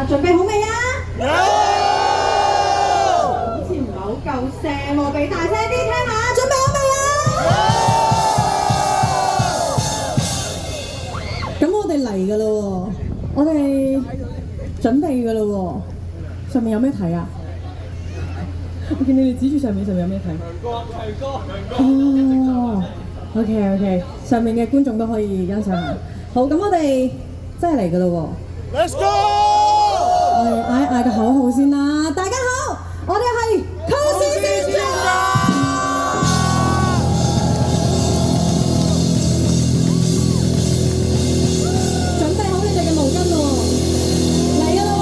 準備好未啊？有。好似唔係好夠聲喎，俾大聲啲聽下。準備好未啊？咁我哋嚟㗎啦喎，我哋準備㗎啦喎。上面有咩睇啊？我見你哋指住上面有咩睇？哦，OK，上面嘅觀眾都可以欣賞下。好，咁我哋真係嚟㗎啦喎。Let's go！ 我哋嗌一嗌個口號先啦！大家好，我哋係 Cosy Sister。準備好你哋嘅毛巾咯喎，嚟㗎啦喎！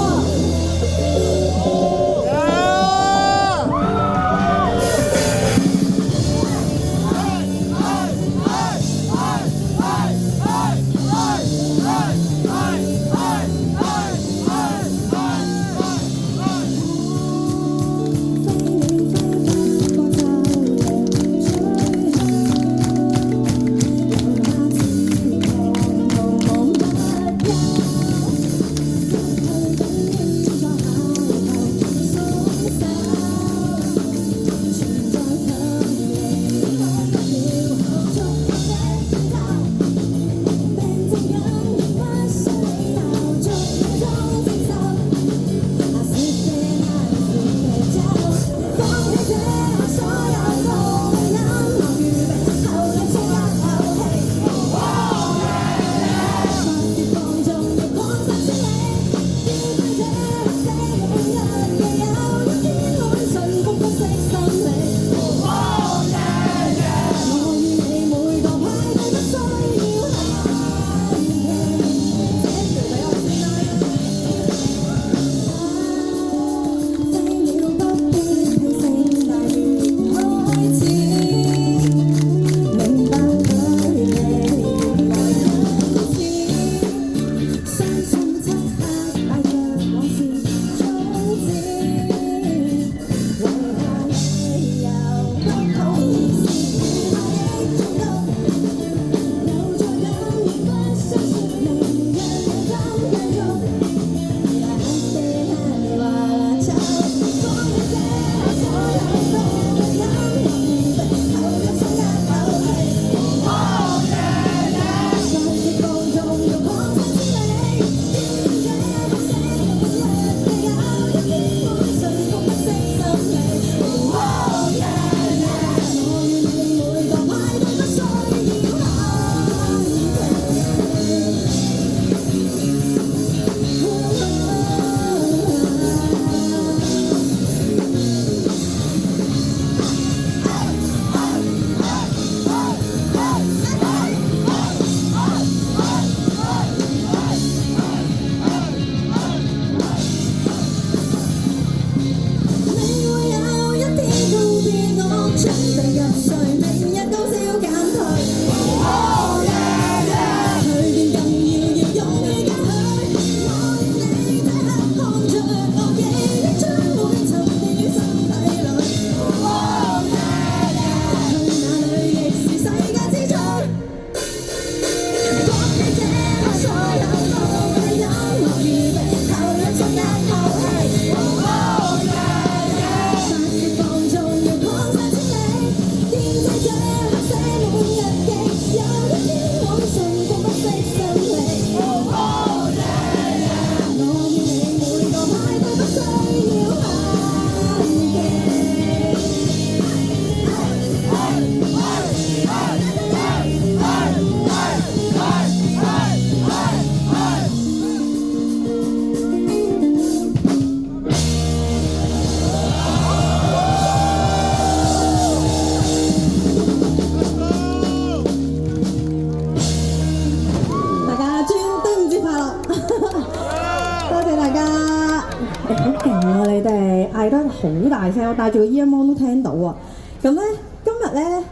好大聲，我戴住個 earphone 都聽到啊！咁咧，今日咧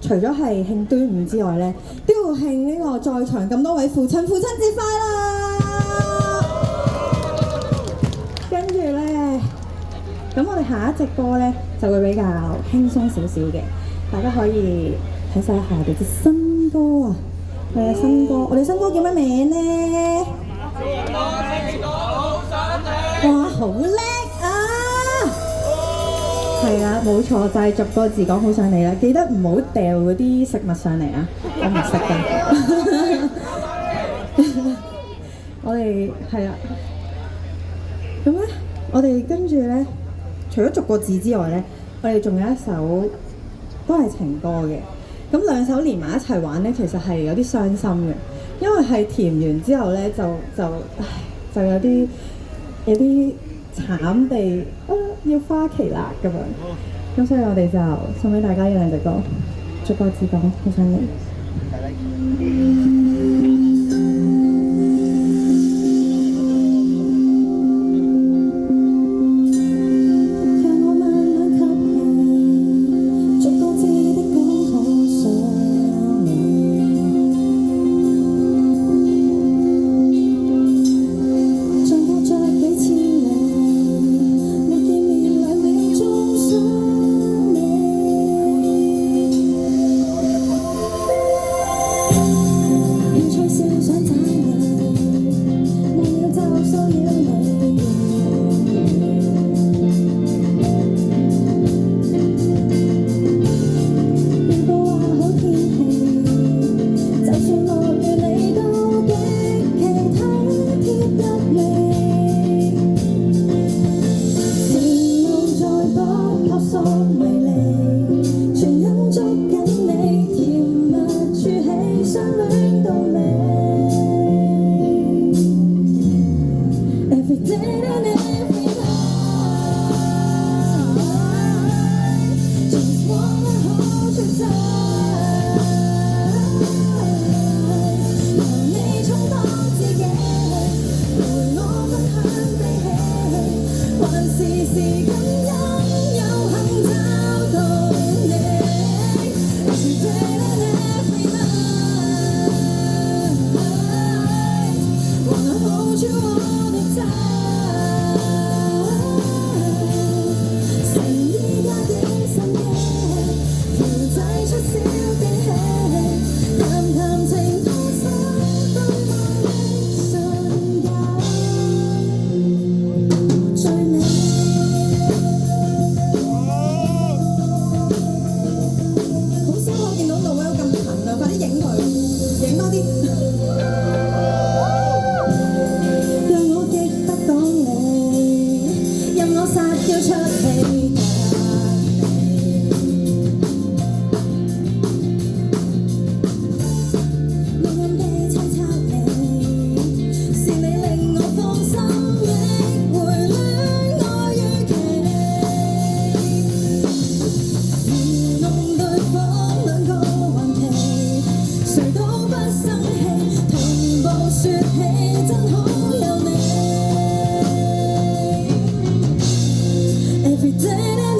除咗係慶端午之外咧，都要慶呢個在場咁多位父親節快樂！咁我哋下一隻歌咧就會比較輕鬆少少嘅，大家可以睇晒下我哋隻新歌啊！係啊，新歌，我哋新歌叫咩名咧？哇，好叻啊！係啊，冇錯，就係逐個字講好上嚟啦。記得唔好掉嗰啲食物上嚟啊！我唔識㗎。我哋係啊，咁咧，我哋跟住咧，除咗逐個字之外咧，我哋仲有一首都係情歌嘅。咁兩首連埋一齊玩咧，其實係有啲傷心嘅，因為係填完之後咧，就有啲慘地要花期啦咁樣。咁所以我哋就送俾大家呢兩隻歌，逐個字講好想你。Every day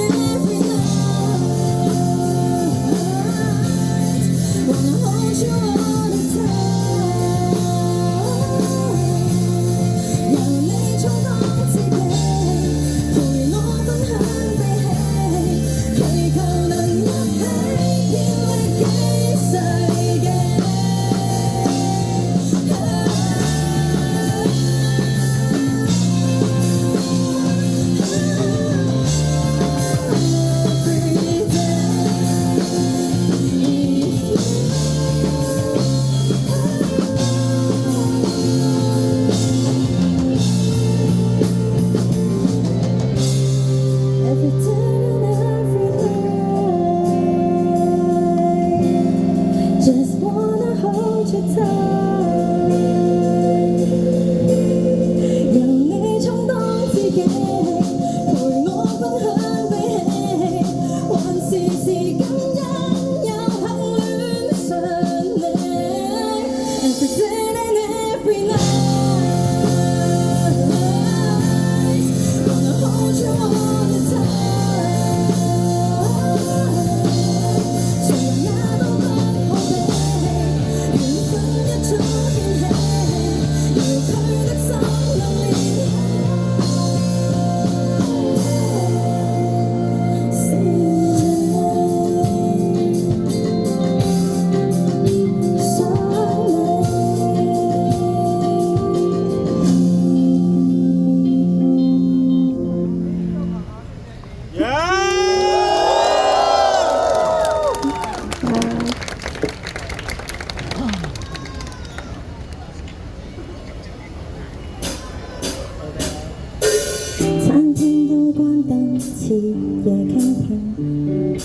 次夜傾聽，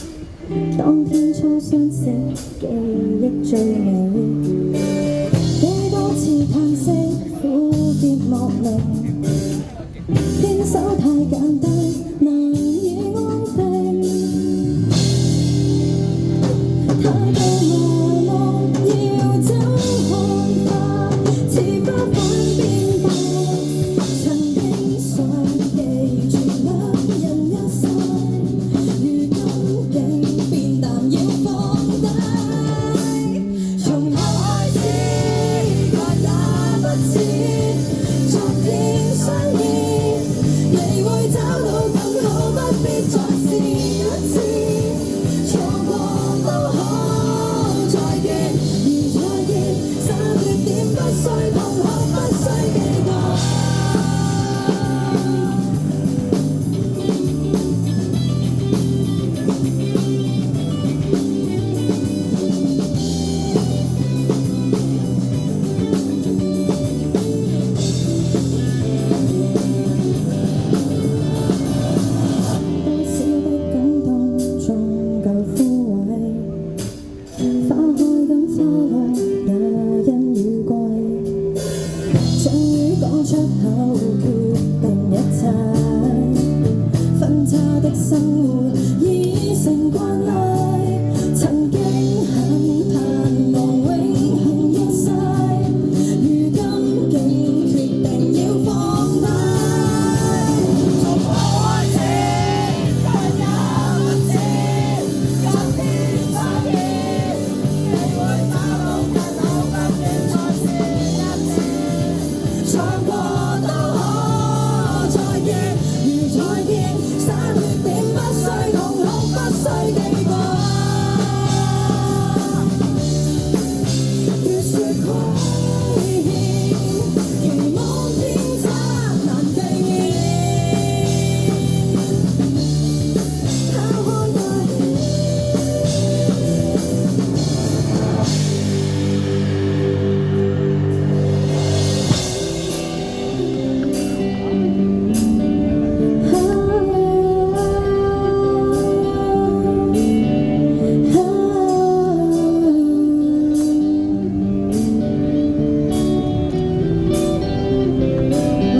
當天初相識記憶最美，幾多次嘆息苦澀莫名，牽手太簡單難以安定，太過麻木要走看法，似花瓣變白，曾經想記住兩人一世，如今竟變淡要放低，從頭開始愛也不似昨天相見，你會找到更好，不必再試一次，錯過都可再見，如再見，三月點不需痛哭，不需記掛。多少的感動終究枯萎，花開跟花落也因雨季，終於講出口決定一切，分岔的生活已成慣例，曾經很盼望永恆一世，如今竟決定要放低，從頭開始愛也不似昨天相見，你會找到更好，不必再試一次，錯過都可再見，如再見，三月點不需痛哭，不需記掛。越說虧欠，期望偏差難避免，拋開大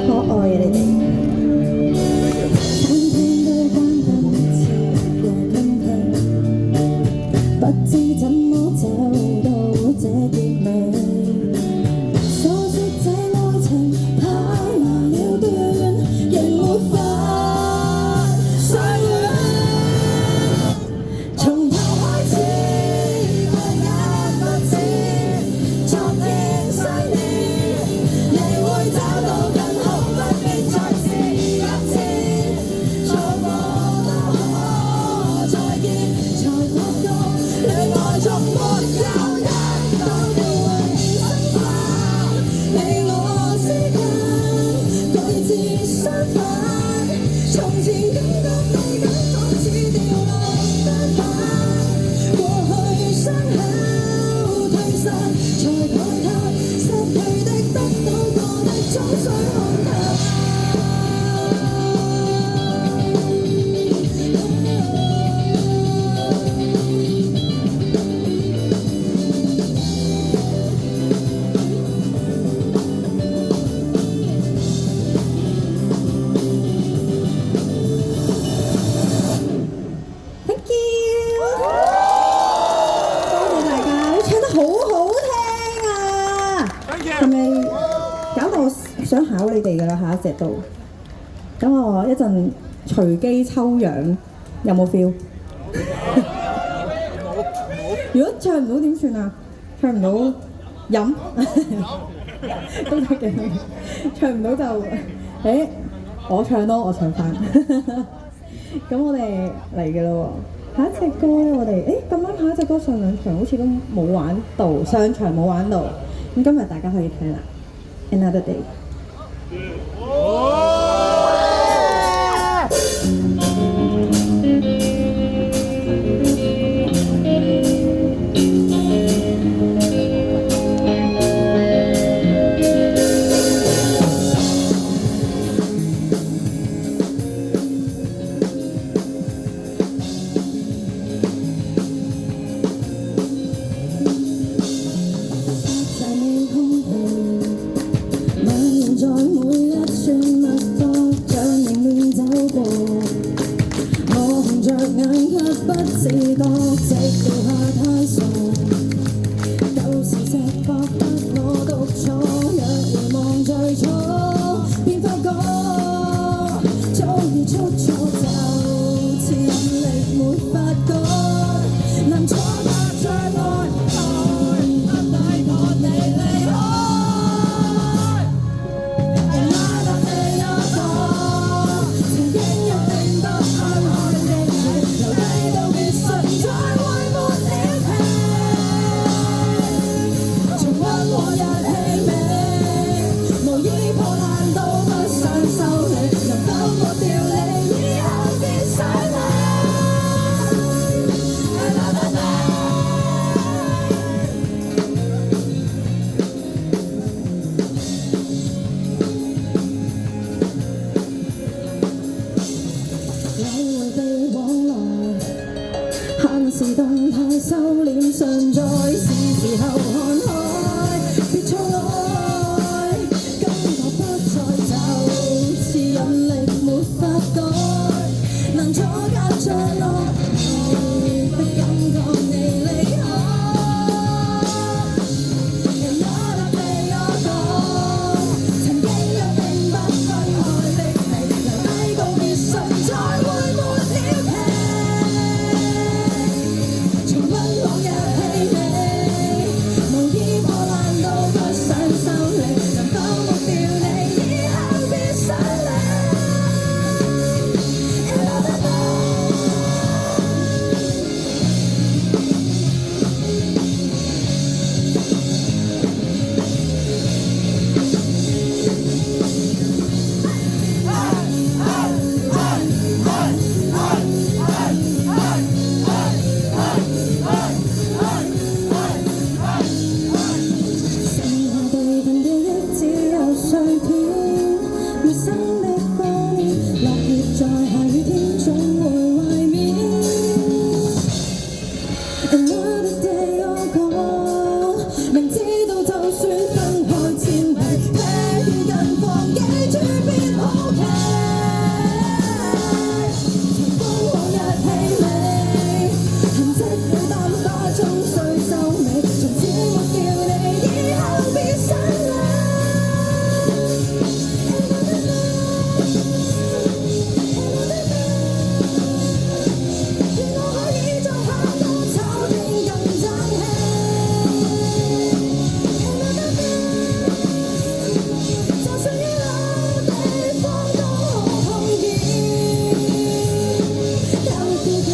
可愛啊你哋。餐廳都關燈，徹夜傾聽，不知怎麼走到這結尾，所惜這愛情太難了斷，仍沒法相戀，從頭開始愛也不似昨天相見，你會找到更好，不必再試一次，錯過都可再見，才覺到戀愛從沒有一刀掉永生化，你我之間各自相反，從前感覺對感覺似掉落單板，過去傷口退散，才慨嘆失去的得到過的終須看淡。Thank you，多謝大家，你唱得好好聽啊！係咪搞到我想考你哋㗎啦？下一隻到，等我一陣隨機抽樣，有冇 feel？如果唱唔到點算啊？唱唔到飲都得嘅，唱唔到就我唱咯，我唱翻。咁我哋嚟嘅咯喎，下一隻歌咧，我哋咁啱下一隻歌上兩場好似都冇玩到，上場冇玩到，咁今日大家可以聽啦。Another Day。收你，能否抹掉你，以後別想你。來回往來，限時動態收斂上載，是時候看開，別錯愛，感覺不再就似引力沒法改，難阻隔着落來的感覺你離開。人我立地我講，曾經約定不分開的你，留低告別信，再會沒了期。重溫往日氣味，無意破爛到不想收你，能否抹掉你，以後別想你。剩下對份記憶只有碎片，陌生的過年，落葉在下雨天總會懷緬。Another day 我講，明知道就算分開千里，聽近況記住別好奇。重溫往日氣味，痕跡了淡化終須收尾，從此抹掉你，以後別想你。願我可以在下個秋天更爭氣。就算於老地方都可碰見，有自己。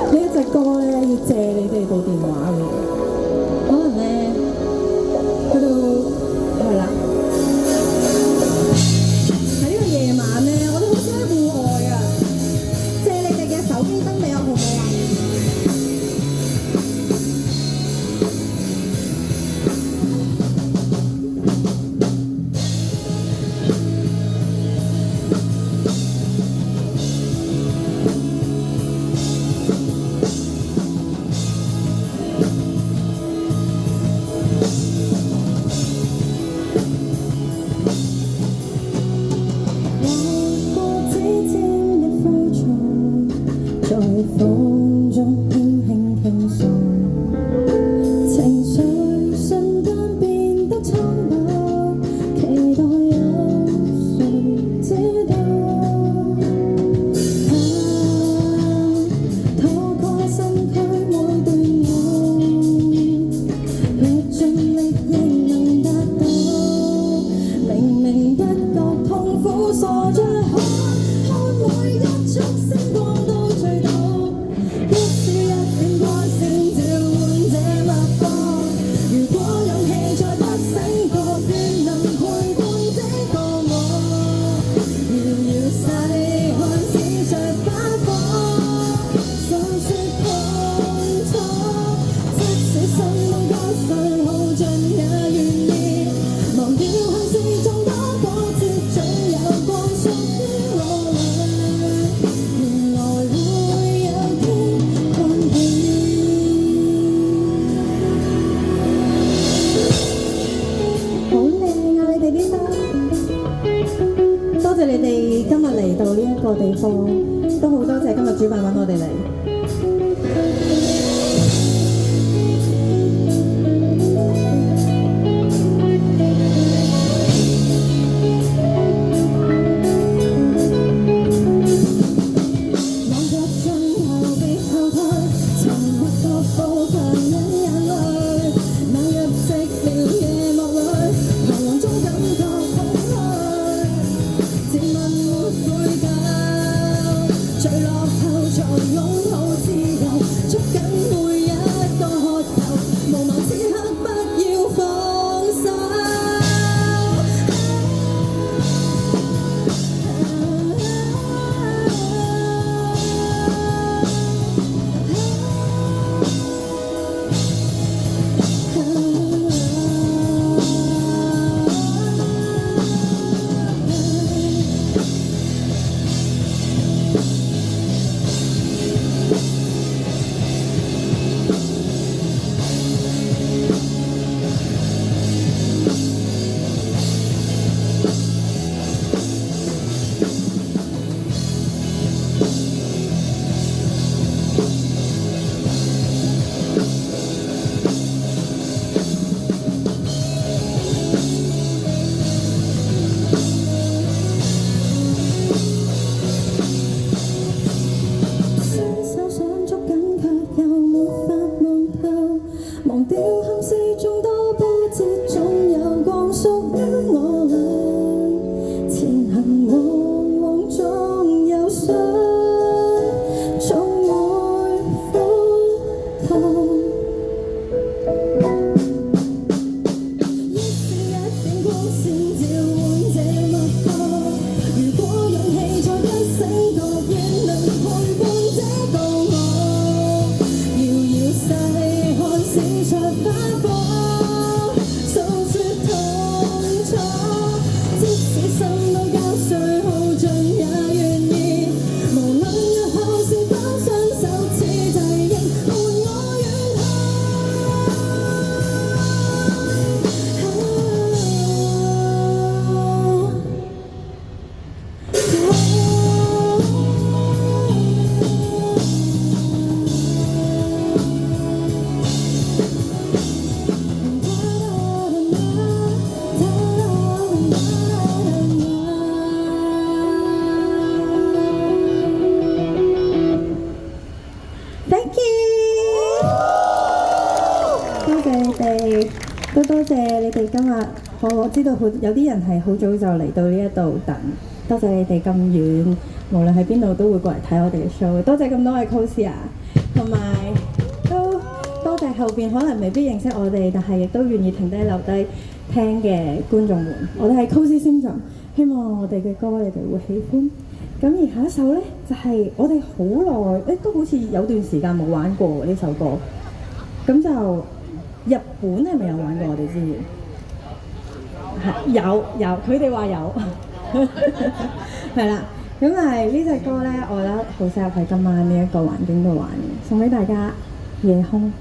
呢一隻歌咧，要借你哋部電話嘅，可能咧去到係啦。喺呢個夜晚咧，我哋好似喺戶外啊，借你哋嘅手機燈俾我好唔好啊？劃過指尖的灰塵，在風中輕輕傾訴，情緒瞬間變得蒼白，期待有誰知道？拖過身軀每段路，若盡力仍能達到，明明不覺痛苦，傻着看每一束星光都醉倒，一絲一點光線召喚這脈搏。如果勇氣再不醒覺，願能陪伴這個我，遙遙細看閃着花火，訴說痛楚，即使心中多碎耗盡也願意，忘掉恨是眾多波折，總有光屬於我倆，原來會有天看見。好靚啊！你哋呢度，多謝你哋今日嚟到呢一個地方，都好多謝今日主辦揾我哋嚟。望着盡頭別後退，沉默各部分引眼淚，那入寂寥夜幕裏，彷徨中感覺空虛，自問沒悔疚，墜落後才擁抱自由，捉緊每一個渴求，無望此刻不要放手。多謝你哋今日，我知道有啲人係好早就嚟到呢一度等，多謝你哋咁遠，無論喺邊度都會過嚟睇我哋嘅 show。多謝咁多位 coser， 同埋都多謝後邊可能未必認識我哋，但係亦都願意停低留低聽嘅觀眾們。我哋係 Cozy Symptom，希望我哋嘅歌你哋會喜歡。咁而下一首呢，就係、是、我哋好耐都好似有段時間冇玩過呢首歌，咁就。日本係咪有玩過我哋之前？係有，佢哋話有，係啦。咁但係呢隻歌咧，我覺得好適合喺今晚呢一個環境度玩嘅，送俾大家夜空。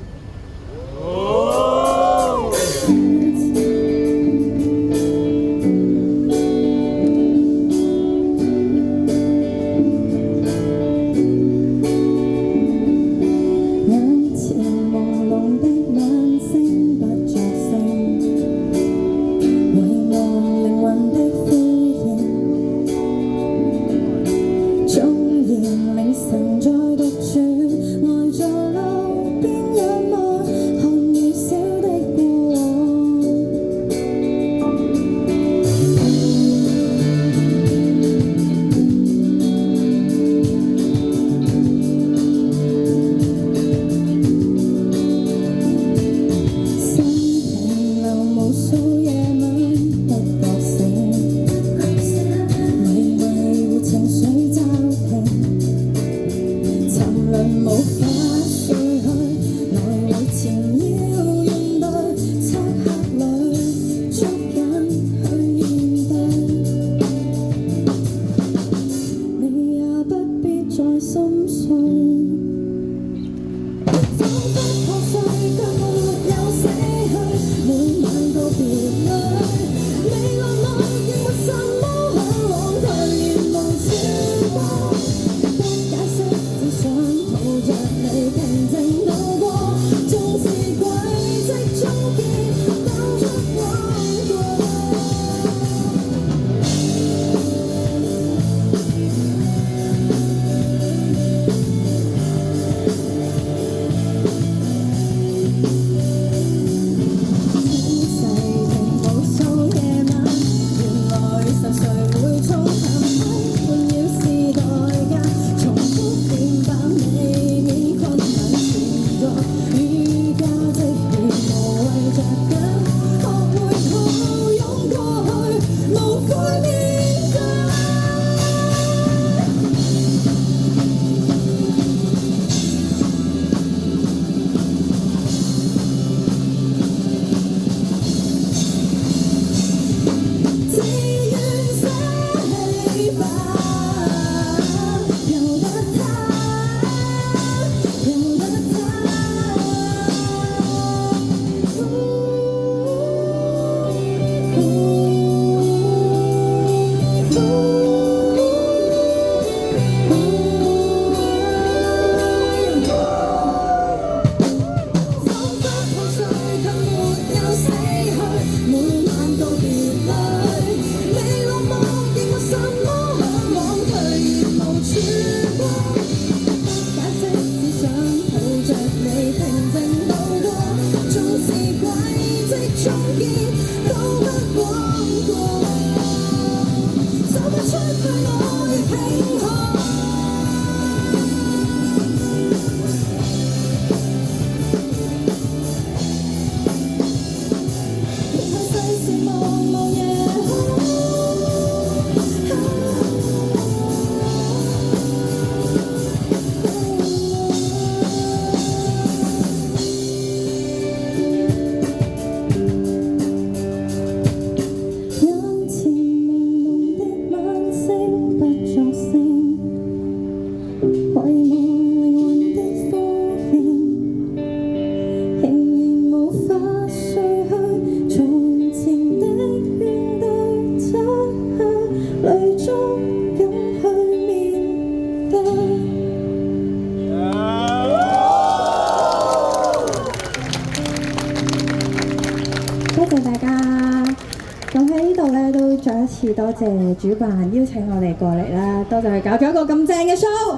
次多謝主辦邀請我哋過嚟啦，多謝佢搞咗一個咁正嘅 show，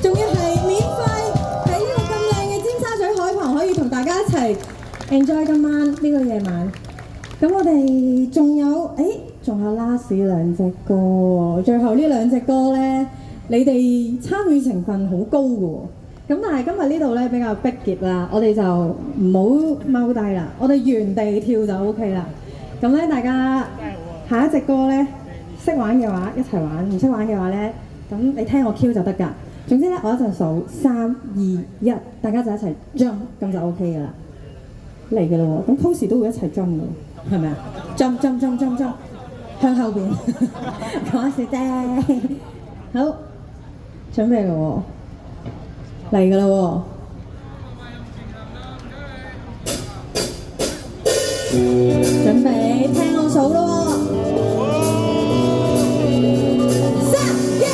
仲要係免費喺呢個咁靚嘅尖沙咀海旁可以同大家一齊 enjoy 今晚呢個夜晚。咁我哋仲有last 兩隻歌喎，最後呢兩隻歌咧，你哋參與成分好高嘅喎。咁但係今日呢度咧比較逼傑啦，我哋就唔好踎低啦，我哋原地跳就 OK 啦。咁咧大家下一隻歌咧識玩嘅話一齊玩，唔識玩嘅話咧，咁你聽我 Q 就得㗎。總之咧我一陣數3、2、1，大家就一齊 jump， 咁就 OK 㗎啦。嚟㗎啦喎，咁 pose 都會一齊 jump 㗎，係咪啊 ？jump jump jump jump jump， 向後邊講笑啫。好，準備啦喎。嚟㗎啦喎！準備聽我數咯喎！3、2、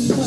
1，Go！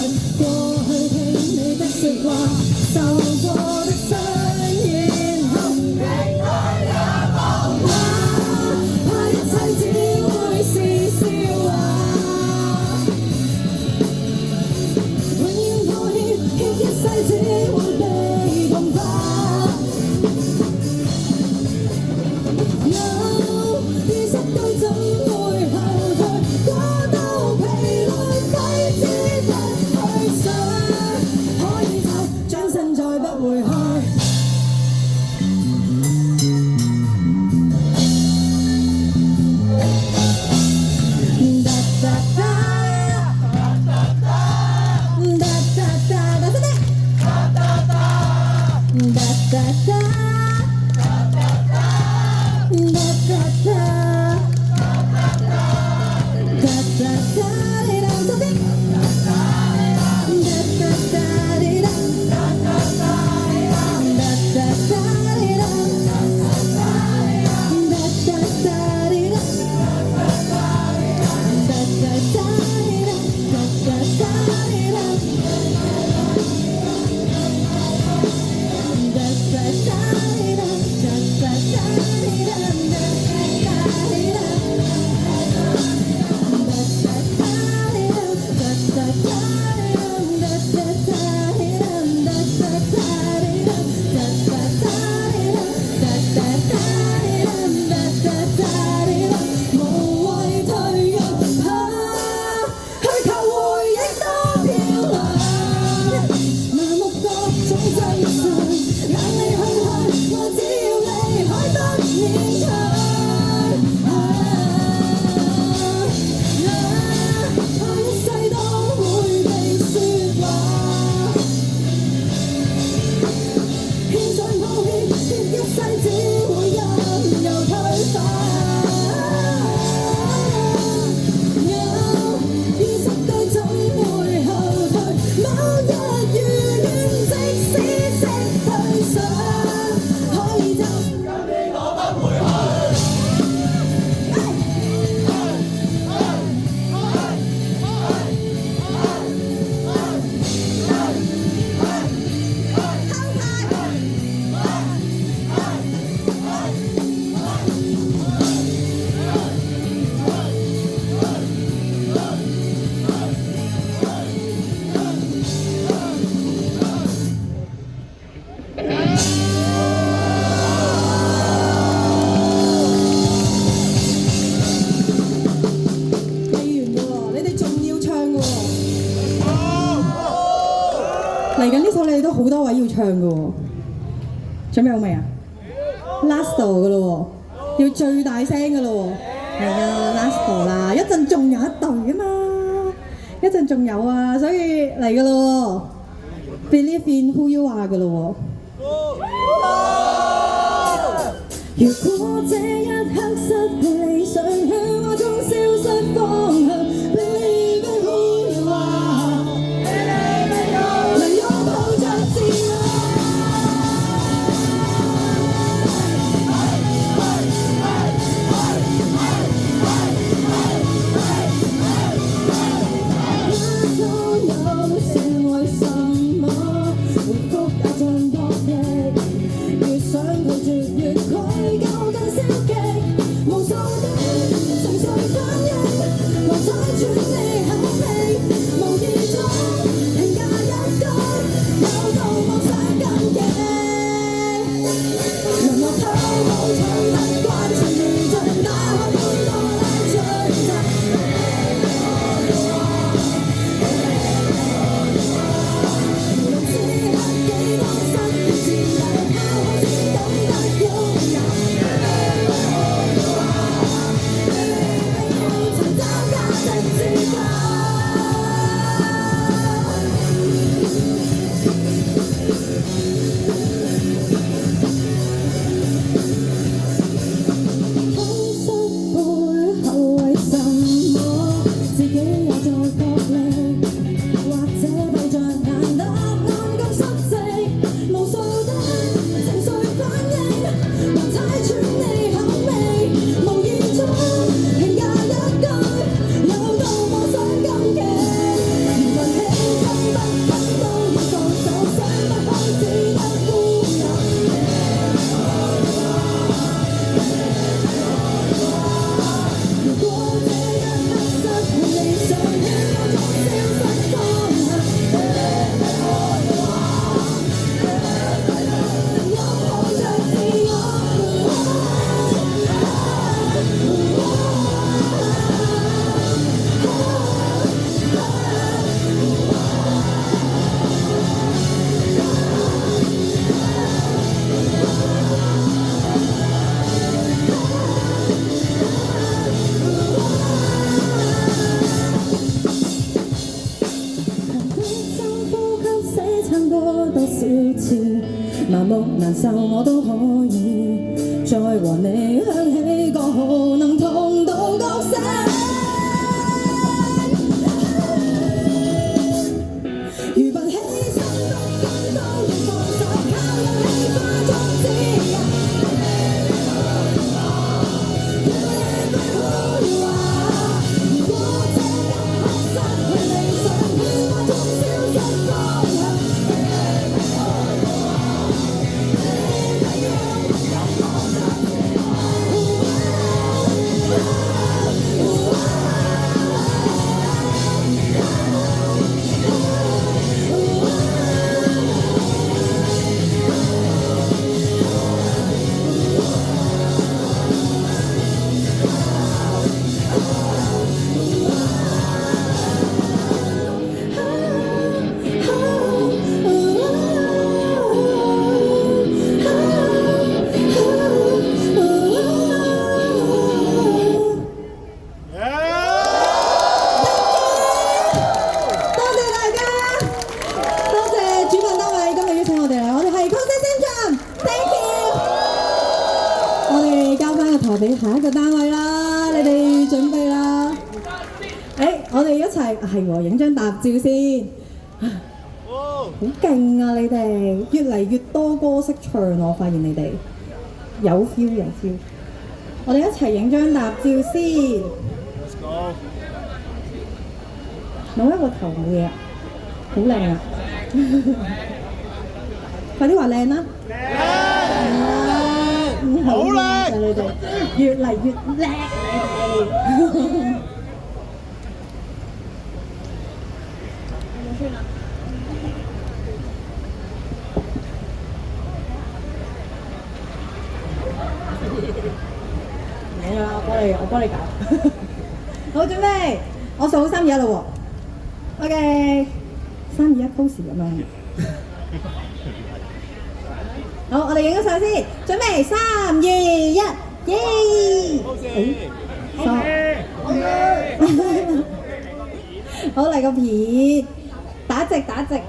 嚟緊呢首你哋都好多位要唱嘅喎，準備好未啊？Last 嘅咯喎，要最大聲嘅咯喎，係啊，Last 啦，一陣仲有一隊啊嘛，一陣仲有啊，所以嚟嘅咯喎 ，Believe in who you are 嘅咯喎。如果這一刻失去理想，向我中消失方向，Believe in who you are，能擁抱着自我。那都有成為什麼？回覆也像角力，越想拒絕越愧疚更消極，無數的情緒反應，來猜穿你口味，無意中評價一句，有到妄想更勁，淪落透露唱得慣，全面像打開潘多拉樽塞。無論此刻幾多失意，自由拋開先懂得擁有。尋找價值自由。空室背後為什麼？自己也在角力，或者閉着眼答案咁失職，無數的情緒反應，還猜穿你口味，無意中評價一句，有到妄想更勁，原來氣氛不穩都要放手，想不開只得孤遊。如果這一刻失去理想，向我中消失方向，能擁抱着自深呼吸，死撐過多少次，麻木難受我都可以，再和你響起個號，能同渡角色。如憑犧牲不甘都要放手，靠勇氣化作自由。如果這一刻失去理想，向我中消失方向。俾下一個單位啦，你哋準備啦。我哋一齊係喎，影張搭照先。好勁啊！你哋越嚟越多歌識唱，我發現你哋有 feel 有 feel。我哋一齊影張搭照先。Let's go。冇一個頭冇嘢，好靚啊！快啲話靚啦！好靚！你哋越嚟越叻，你哋。嚟啦！我幫你搞。好，準備，我數3、2、1啦喎。OK，3、2、1 pose 咁樣。好，我哋影咗相先，準備3、2、1，耶！好嚟個片，打直，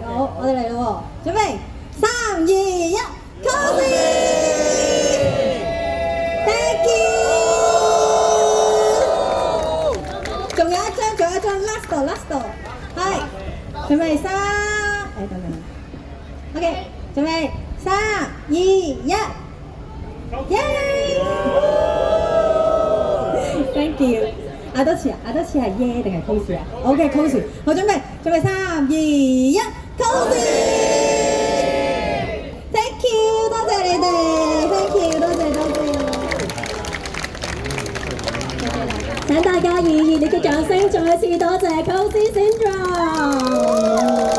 好，我哋嚟咯喎，準備3、2、1 ，close！Thank you！ 仲有一張 last 度，係，準備3，等等 ，OK， 準備3、2、1，耶 ！Thank you。嗌多次係耶定係 close 啊 ？OK close， 好準備3、2、1 close。Thank you， 多謝你哋 ，Thank you， 多謝。請大家以熱烈嘅掌聲，再一次多謝 Cozy Syndrome。